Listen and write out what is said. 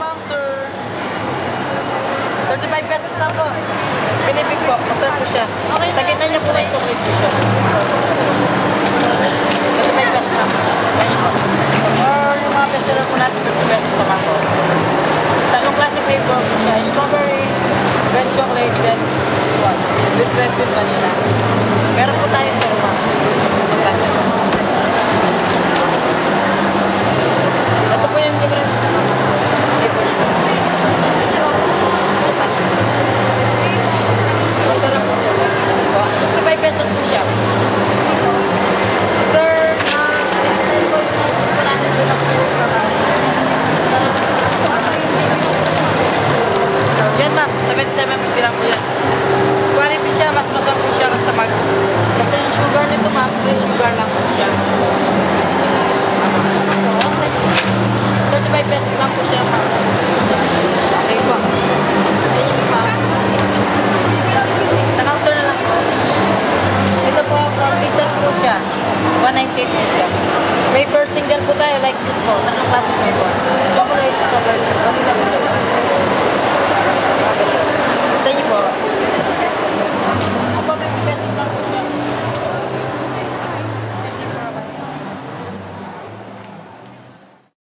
ma'am, sir. 35 pesos lang po. Pinipig po. Masarap po siya. Okay. Tagitan niyo po na yung chocolate po siya. 35 pesos lang. Ganyan po. Or yung mga bestseller po natin, 50 pesos pa po. Talong classic flavor po siya. Strawberry, red chocolate, then what? With red with vanilla. Meron po tayo pero ma'am. Sa classic po. Ito po yung different flavor siya. Masarap po siya. 55 pesos po siya. Sir, next time po yung natin po lang po. Yan ma'am, 77 lang po yan. Quality siya, mas masarap po siya sa mag. Kasi yung sugar nito ma'am, free sugar lang po siya. 35 pesos lang po siya ma'am. Okay po. Thank you ma'am. Sa counter na lang po. Ito po, from Peter po siya. 198 po siya. May first single po tayo like this po. Tatlong klase po. Chocolate, strawberry.